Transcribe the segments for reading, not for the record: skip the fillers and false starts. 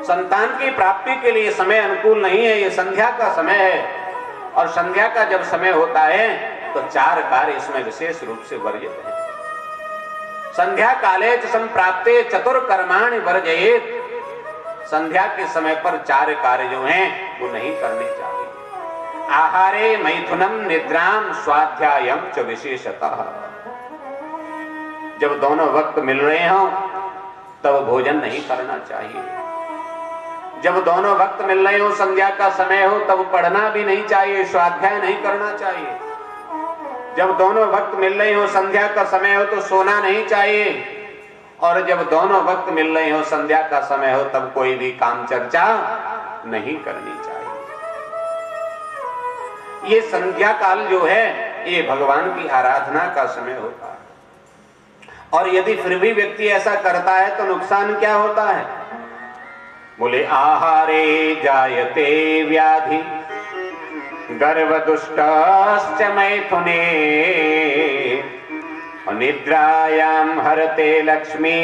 संतान की प्राप्ति के लिए समय अनुकूल नहीं है, ये संध्या का समय है। और संध्या का जब समय होता है तो 4 कार्य इसमें विशेष रूप से वर्जित है। संध्या काले च संप्राप्ते चतुर कर्माणि वर्जयेत्। संध्या के समय पर 4 कार्य जो हैं वो नहीं करने चाहिए। आहारे मैथुनम निद्राम स्वाध्यायम च विशेषतः। जब दोनों वक्त मिल रहे हों तब भोजन नहीं करना चाहिए। जब दोनों वक्त मिल रहे हो, संध्या का समय हो, तब पढ़ना भी नहीं चाहिए, स्वाध्याय नहीं करना चाहिए। जब दोनों वक्त मिल रहे हो, संध्या का समय हो, तो सोना नहीं चाहिए। और जब दोनों वक्त मिल रहे हो, संध्या का समय हो, तब कोई भी काम चर्चा नहीं करनी चाहिए। ये संध्या काल जो है ये भगवान की आराधना का समय होता है। और यदि फिर भी व्यक्ति ऐसा करता है तो नुकसान क्या होता है? बोले आहारे जायते व्याधि गर्भदुष्टश्च मैथुने निद्रायां हरते लक्ष्मी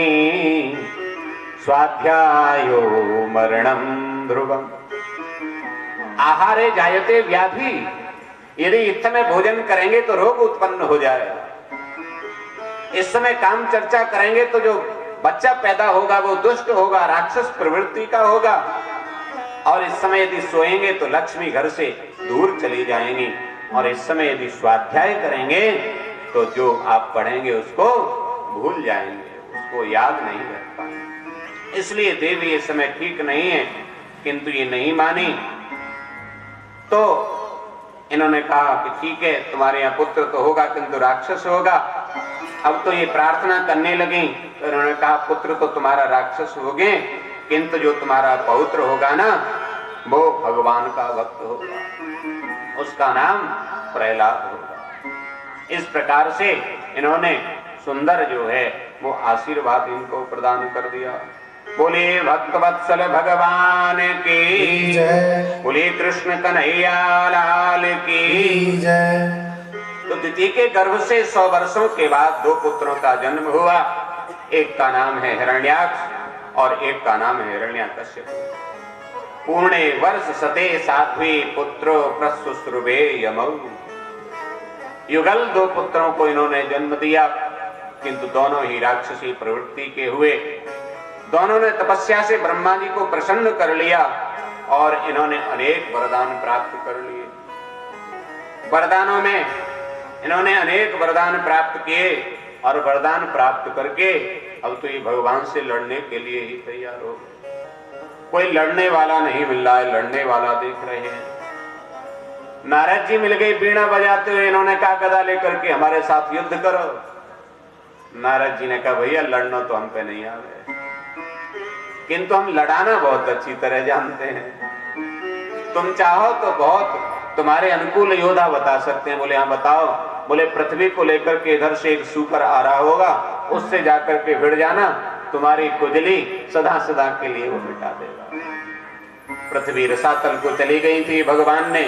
स्वाध्यायो मरणं ध्रुवम्। आहारे जायते व्याधि, यदि इस समय भोजन करेंगे तो रोग उत्पन्न हो जाएगा। इस समय काम चर्चा करेंगे तो जो बच्चा पैदा होगा वो दुष्ट होगा, राक्षस प्रवृत्ति का होगा। और इस समय यदि सोएंगे तो लक्ष्मी घर से दूर चली जाएंगी। और इस समय यदि स्वाध्याय करेंगे तो जो आप पढ़ेंगे उसको भूल जाएंगे, उसको याद नहीं रह पाएंगे। इसलिए देवी ये समय ठीक नहीं है, किंतु ये नहीं मानी। तो इन्होंने कहा कि ठीक है, तुम्हारे यहाँ पुत्र तो होगा किंतु राक्षस होगा। अब तो ये प्रार्थना करने लगी तो इन्होंने कहा पुत्र तो तुम्हारा राक्षस होगे, किंतु जो तुम्हारा पौत्र होगा ना वो भगवान का भक्त होगा, उसका नाम प्रहलाद होगा। इस प्रकार से इन्होंने सुंदर जो है वो आशीर्वाद इनको प्रदान कर दिया। बोले भक्तवत्सल भगवान की जय, बोले कृष्ण कन्हैया लाल की जय। तो दिति के गर्भ से 100 वर्षों के बाद 2 पुत्रों का जन्म हुआ। एक का नाम है हिरण्याक्ष और एक का नाम है हिरण्याकश्यप। पूर्णे वर्ष सते साध्वी पुत्रो प्रसुश्रुवे यमौ। युगल 2 पुत्रों को इन्होंने जन्म दिया, किंतु दोनों ही राक्षसी प्रवृत्ति के हुए। दोनों ने तपस्या से ब्रह्मा जी को प्रसन्न कर लिया और इन्होंने अनेक वरदान प्राप्त कर लिए। वरदानों में इन्होंने अनेक वरदान प्राप्त किए और वरदान प्राप्त करके अब तो ये भगवान से लड़ने के लिए ही तैयार हो गए। कोई लड़ने वाला नहीं मिल रहा है, लड़ने वाला देख रहे हैं। नारद जी मिल गए बीणा बजाते हुए, इन्होंने कहा गदा लेकर के हमारे साथ युद्ध करो। नारद जी ने कहा भैया लड़ना तो हम पे नहीं आ गए, किंतु हम लड़ाना बहुत अच्छी तरह जानते हैं। तुम चाहो तो बहुत तुम्हारे अनुकूल योद्धा बता सकते हैं। बोले हाँ बताओ। बोले पृथ्वी को लेकर के इधर से एक सूकर आ रहा होगा, उससे जाकर के भिड़ जाना, तुम्हारी खुजली सदा सदा के लिए वो मिटा देगा। पृथ्वी रसातल को चली गई थी, भगवान ने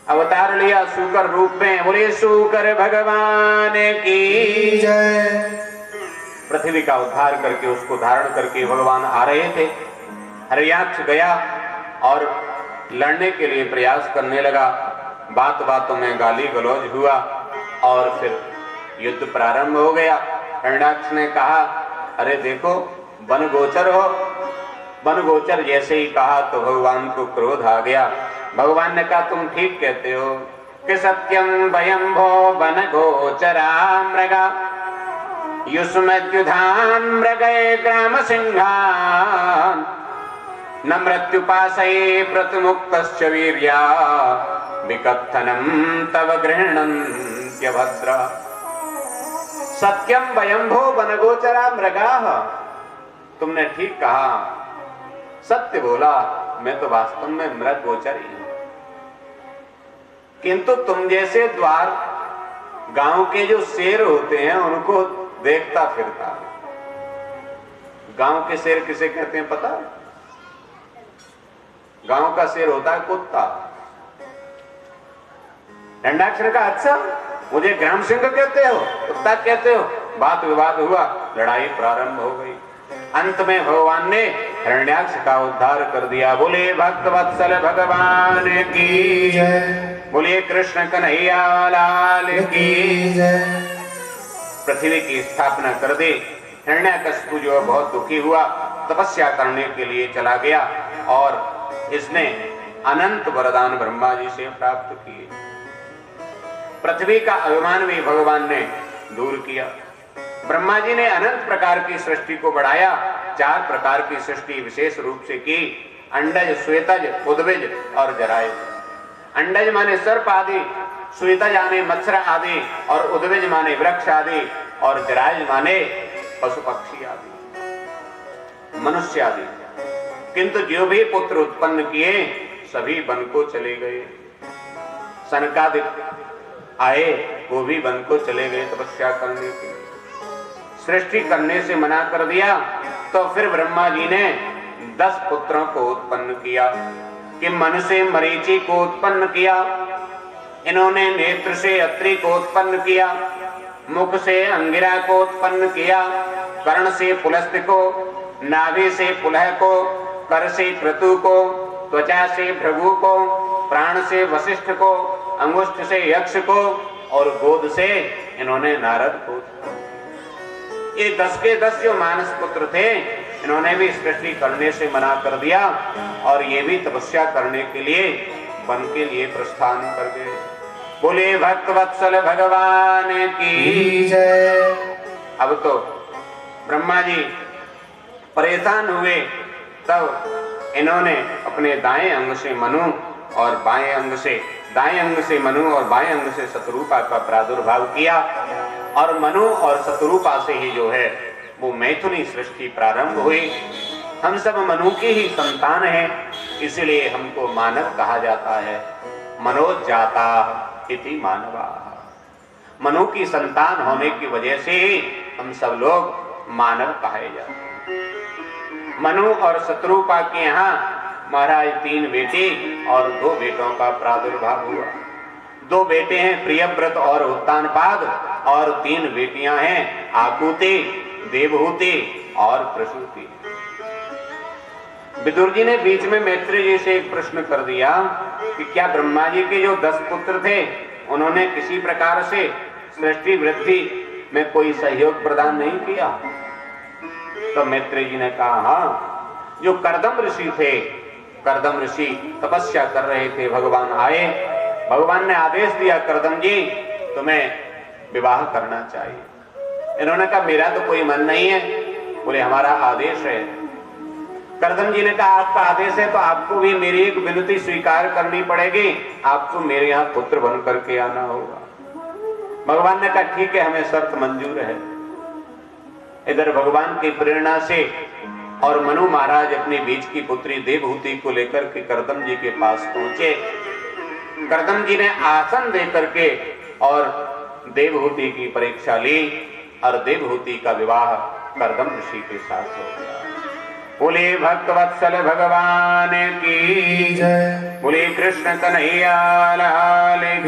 अवतार लिया सूकर रूप में। बोले सूकर भगवान की जय। पृथ्वी का उद्धार करके उसको धारण करके भगवान आ रहे थे। हिरण्याक्ष गया और लड़ने के लिए प्रयास करने लगा। बात बातों में गाली गलौज हुआ और फिर युद्ध प्रारंभ हो गया। हिरण्याक्ष ने कहा अरे देखो वन गोचर हो। वन गोचर जैसे ही कहा तो भगवान को क्रोध आ गया। भगवान ने कहा तुम ठीक कहते हो कि सत्यम वयं भो वन गोचरा मृगा युष्मद्युधान मृगये ग्राम सिंहान न मृत्युपाशये प्रतिमुक्तश्च वीर्या विकथनम तव गृह्णन्त्य भद्रा। सत्यम वयंभो वनगोचरा मृगाः। तुमने ठीक कहा, सत्य बोला, मैं तो वास्तव में मृग गोचर ही हूं। किंतु तुम जैसे द्वार गांव के जो शेर होते हैं उनको देखता फिरता। गांव के शेर किसे कहते हैं पता है? गांव का शेर होता है कुत्ता। हिरण्याक्ष ने कहा अच्छा मुझे ग्राम सिंह कहते हो, कुत्ता कहते हो। बात विवाद हुआ, लड़ाई प्रारंभ हो गई। अंत में भगवान ने हिरण्याक्ष का उद्धार कर दिया। बोले भक्त वत्सल भगवान की जय, बोले कृष्ण कन्हैया लाल की जय। पृथ्वी की स्थापना कर दे। हिरण्याकशिपु जो बहुत दुखी हुआ, तपस्या करने के लिए चला गया और इसने अनंत वरदान ब्रह्मा जी से प्राप्त किए। पृथ्वी का अभिमान भी भगवान ने दूर किया। ब्रह्मा जी ने अनंत प्रकार की सृष्टि को बढ़ाया। 4 प्रकार की सृष्टि विशेष रूप से की। अंडज, श्वेतज, उद्भिज और जरायुज। अंडज माने सर्प आदि, श्वेतज माने मत्स्य आदि और उद्भिज माने वृक्ष आदि और जरायुज माने पशु पक्षी आदि, मनुष्य आदि। किंतु जो भी पुत्र उत्पन्न किए सभी वन को चले गए। सनकादिक आए, वो भी वन को चले गए तपस्या करने के लिए। सृष्टि करने से मना कर दिया तो फिर ब्रह्मा जी ने 10 पुत्रों को उत्पन्न किया। कि मन से मरीचि को उत्पन्न किया, इन्होंने नेत्र से अत्रि को उत्पन्न किया, मुख से अंगिरा को उत्पन्न किया, कर्ण से पुलस्त्य को, नाभि से पुलह को, कर से क्रतु को, त्वचा से भृगु को, प्राण से वशिष्ठ को, अंगुष्ठ से यक्ष को और गोद से इन्होंने नारद को। ये 10 के 10 जो मानस पुत्र थे, इन्होंने भी सृष्टि करने से मना कर दिया और ये भी तपस्या करने के लिए वन के लिए प्रस्थान कर गए। बोले भक्त वत्सल भगवान की जय। अब तो ब्रह्मा जी परेशान हुए, तब इन्होंने अपने दाएं अंग से मनु और बाएं अंग से, दाएं अंग से मनु और बाएं अंग से शत्रुपा का प्रादुर्भाव किया और मनु और शत्रुपा से ही जो है वो मैथुनी सृष्टि प्रारंभ हुई। हम सब मनु की ही संतान हैं, इसलिए हमको मानव कहा जाता है। मनोजाता इति मानवा। मनु की संतान होने की वजह से ही हम सब लोग मानव कहे जाते हैं। मनु और शत्रुपा के यहाँ महाराज 3 बेटे और 2 बेटों का प्रादुर्भाव हुआ। 2 बेटे हैं प्रियव्रत और उत्तानपाद और 3 बेटियां हैं आकुति, देवहूति और प्रसूति। विदुर जी ने बीच में मैत्री जी से एक प्रश्न कर दिया कि क्या ब्रह्मा जी के जो 10 पुत्र थे उन्होंने किसी प्रकार से सृष्टि वृद्धि में कोई सहयोग प्रदान नहीं किया? तो मैत्री जी ने कहा हाँ, जो कर्दम ऋषि थे, कर्दम ऋषि तपस्या कर रहे थे, भगवान आए, भगवान ने आदेश दिया कर्दम जी तुम्हें विवाह करना चाहिए। इन्होंने कहा मेरा तो कोई मन नहीं है। बोले हमारा आदेश है। कर्दम जी ने कहा आपका आदेश है तो आपको भी मेरी एक विनती स्वीकार करनी पड़ेगी, आपको मेरे यहाँ पुत्र बन करके आना होगा। भगवान ने कहा ठीक है, हमें शर्त मंजूर है। इधर भगवान की प्रेरणा से और मनु महाराज अपनी बीच की पुत्री देवहूति को लेकर के कर्दम जी के पास पहुंचे। कर्दम जी ने आसन दे करके और देवहूति की परीक्षा ली और देवहूति का विवाह कर्दम ऋषि के साथ हो गया। बोले भक्तवत्सल भगवान की जय, बोले कृष्ण कन्हैया लाल की।